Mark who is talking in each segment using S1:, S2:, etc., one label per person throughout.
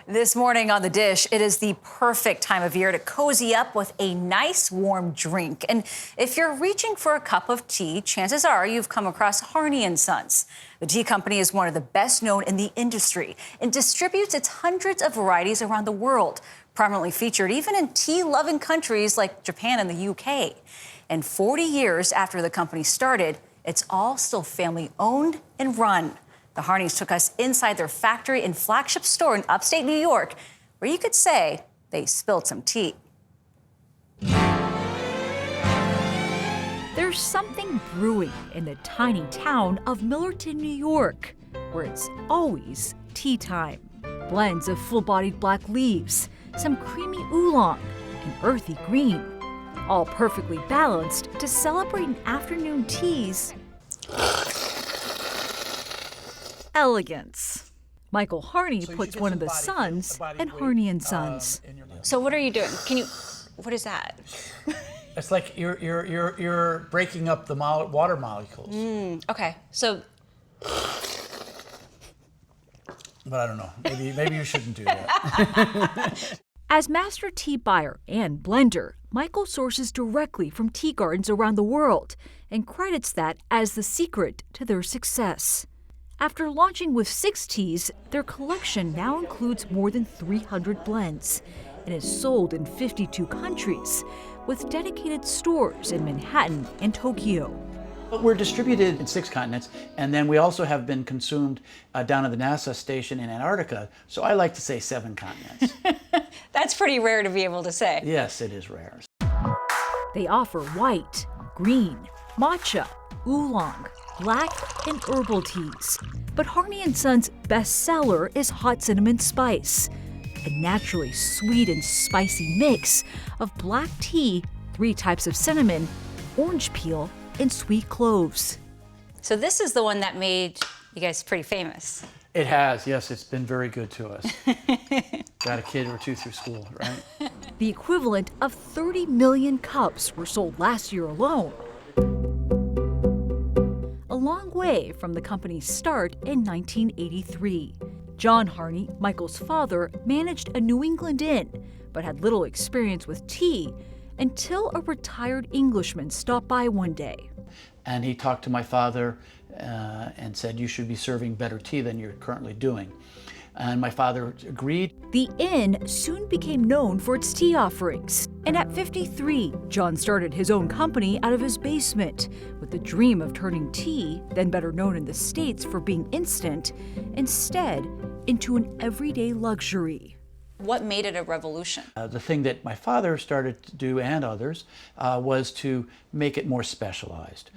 S1: This morning on The Dish, it is the perfect time of year to cozy up with a nice warm drink. And if you're reaching for a cup of tea, chances are you've come across Harney Sons. The tea company is one of the best known in the industry and distributes its hundreds of varieties around the world, prominently featured even in tea-loving countries like Japan and the UK. And 40 years after the company started, it's all still family-owned and run. The Harneys took us inside their factory and flagship store in upstate New York, where you could say they spilled some tea.
S2: There's something brewing in the tiny town of Miller, New York, where it's always tea time. Blends of full-bodied black leaves, some creamy oolong, and earthy green, all perfectly balanced to celebrate an afternoon tea's elegance. Michael Harney puts one of the sons in Harney Sons.
S1: So what are you doing? What is that?
S3: It's like you're breaking up the water molecules.
S1: Okay, so.
S3: But I don't know. Maybe you shouldn't do that.
S2: As master tea buyer and blender, Michael sources directly from tea gardens around the world and credits that as the secret to their success. After launching with 6 teas, their collection now includes more than 300 blends and is sold in 52 countries, with dedicated stores in Manhattan and Tokyo.
S3: We're distributed in 6 continents, and then we also have been consumed down at the NASA station in Antarctica, so I like to say 7 continents.
S1: That's pretty rare to be able to say.
S3: Yes, it is rare.
S2: They offer white, green, matcha, oolong, black, and herbal teas. But Harney Sons' best seller is hot cinnamon spice, a naturally sweet and spicy mix of black tea, 3 types of cinnamon, orange peel, and sweet cloves.
S1: So this is the one that made you guys pretty famous.
S3: It has, yes, it's been very good to us. Got a kid or 2 through school, right?
S2: The equivalent of 30 million cups were sold last year alone. A long way from the company's start in 1983. John Harney, Michael's father, managed a New England inn, but had little experience with tea until a retired Englishman stopped by one day.
S3: And he talked to my father and said, you should be serving better tea than you're currently doing. And my father agreed.
S2: The inn soon became known for its tea offerings. And at 53, John started his own company out of his basement with the dream of turning tea, then better known in the States for being instant, instead into an everyday luxury.
S1: What made it a revolution?
S3: The thing that my father started to do, and others, was to make it more specialized,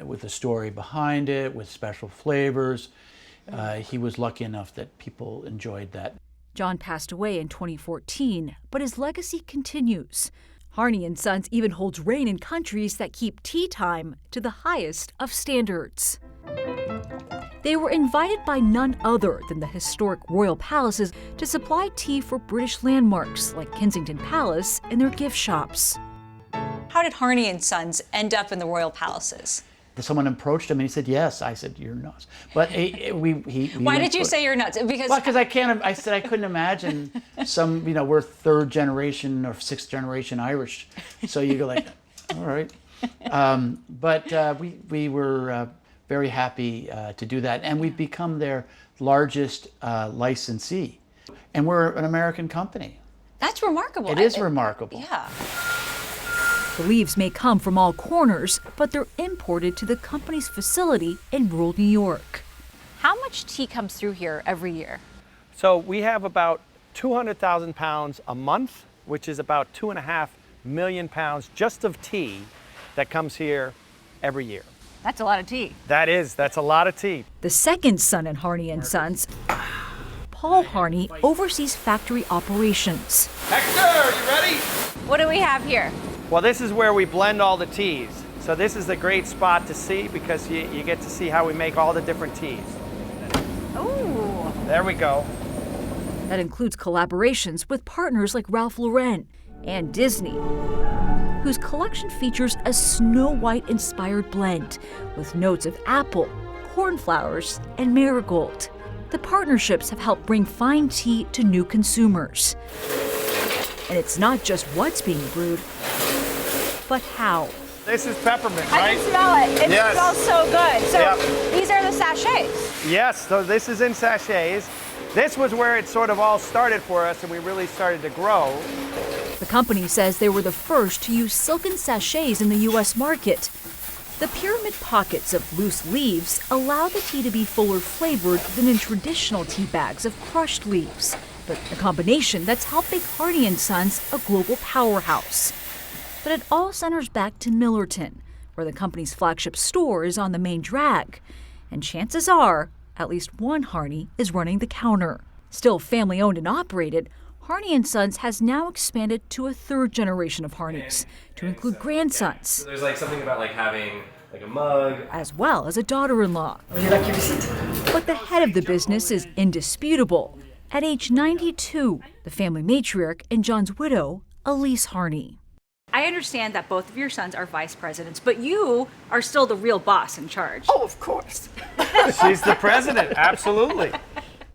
S3: with a story behind it, with special flavors. He was lucky enough that people enjoyed that.
S2: John passed away in 2014, but his legacy continues. Harney Sons even holds reign in countries that keep tea time to the highest of standards. They were invited by none other than the historic royal palaces to supply tea for British landmarks like Kensington Palace and their gift shops.
S1: How did Harney Sons end up in the royal palaces?
S3: Someone approached him and he said, yes. I said, you're nuts. But he
S1: Why did you say you're nuts?
S3: Because I said I couldn't imagine some, we're 3rd generation or 6th generation Irish. So you go like, all right. But we were very happy to do that. And we've become their largest licensee. And we're an American company.
S1: That's remarkable.
S3: It is remarkable.
S1: Yeah.
S2: The leaves may come from all corners, but they're imported to the company's facility in rural New York. How much tea comes through here every year?
S4: So we have about 200,000 pounds a month, which is about 2.5 million pounds just of tea that comes here every year.
S1: That's a lot of tea.
S4: That's a lot of tea.
S2: The second son in Harney Sons, Paul Harney, oversees factory operations.
S4: Hector, you ready?
S1: What do we have here?
S4: Well, this is where we blend all the teas. So this is a great spot to see because you get to see how we make all the different teas.
S1: Oh.
S4: There we go.
S2: That includes collaborations with partners like Ralph Lauren and Disney, whose collection features a Snow White-inspired blend with notes of apple, cornflowers, and marigold. The partnerships have helped bring fine tea to new consumers. And it's not just what's being brewed, but how.
S4: This is peppermint,
S5: I
S4: right?
S5: can smell it. It
S4: Yes.
S5: smells so good. So
S4: Yep.
S5: these are the sachets.
S4: Yes, so this is in sachets. This was where it sort of all started for us, and we really started to grow.
S2: The company says they were the first to use silken sachets in the U.S. market. The pyramid pockets of loose leaves allow the tea to be fuller flavored than in traditional tea bags of crushed leaves. But a combination that's helped make Harney Sons a global powerhouse. But it all centers back to Millerton, where the company's flagship store is on the main drag. And chances are, at least one Harney is running the counter. Still family owned and operated, Harney Sons has now expanded to a third generation of Harneys, to include grandsons.
S6: So there's like something about like having like a mug.
S2: As well as a daughter-in-law.
S7: Would you like your receipt?
S2: But the head of the business is indisputable. At age 92, the family matriarch and John's widow, Elise Harney.
S1: I understand that both of your sons are vice presidents, but you are still the real boss in charge.
S7: Oh, of course.
S4: She's the president, absolutely.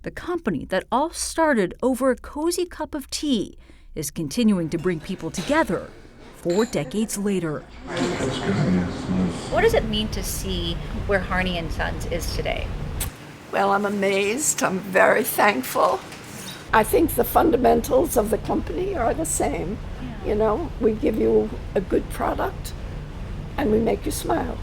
S2: The company that all started over a cozy cup of tea is continuing to bring people together 4 decades later.
S5: What does it mean to see where Harney Sons is today?
S7: Well, I'm amazed. I'm very thankful. I think the fundamentals of the company are the same. You know, we give you a good product and we make you smile.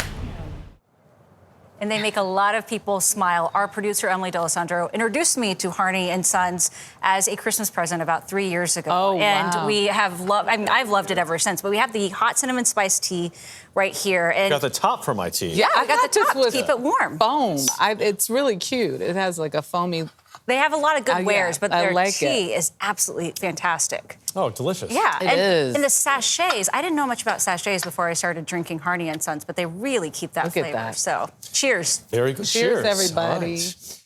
S1: And they make a lot of people smile. Our producer, Emily D'Alessandro, introduced me to Harney Sons as a Christmas present about 3 years ago.
S8: Oh,
S1: and
S8: wow.
S1: we have loved, I mean, I've loved it ever since. But we have the hot cinnamon spice tea right here. And
S9: Got the top for my tea.
S8: Yeah,
S1: I got the
S8: this
S1: top to
S8: was
S1: keep it warm.
S8: Foam. It's really cute. It has like a foamy.
S1: They have a lot of good
S8: yeah,
S1: wares, but
S8: I
S1: their
S8: like
S1: tea
S8: it.
S1: is absolutely fantastic.
S9: Oh, delicious.
S1: Yeah,
S8: It
S1: and,
S8: is.
S1: and the sachets, I didn't know much about sachets before I started drinking Harney Sons, but they really keep that
S8: Look at
S1: flavor.
S8: that.
S1: So, cheers.
S9: Very good.
S8: Cheers,
S9: Cheers.
S8: everybody.
S9: All right.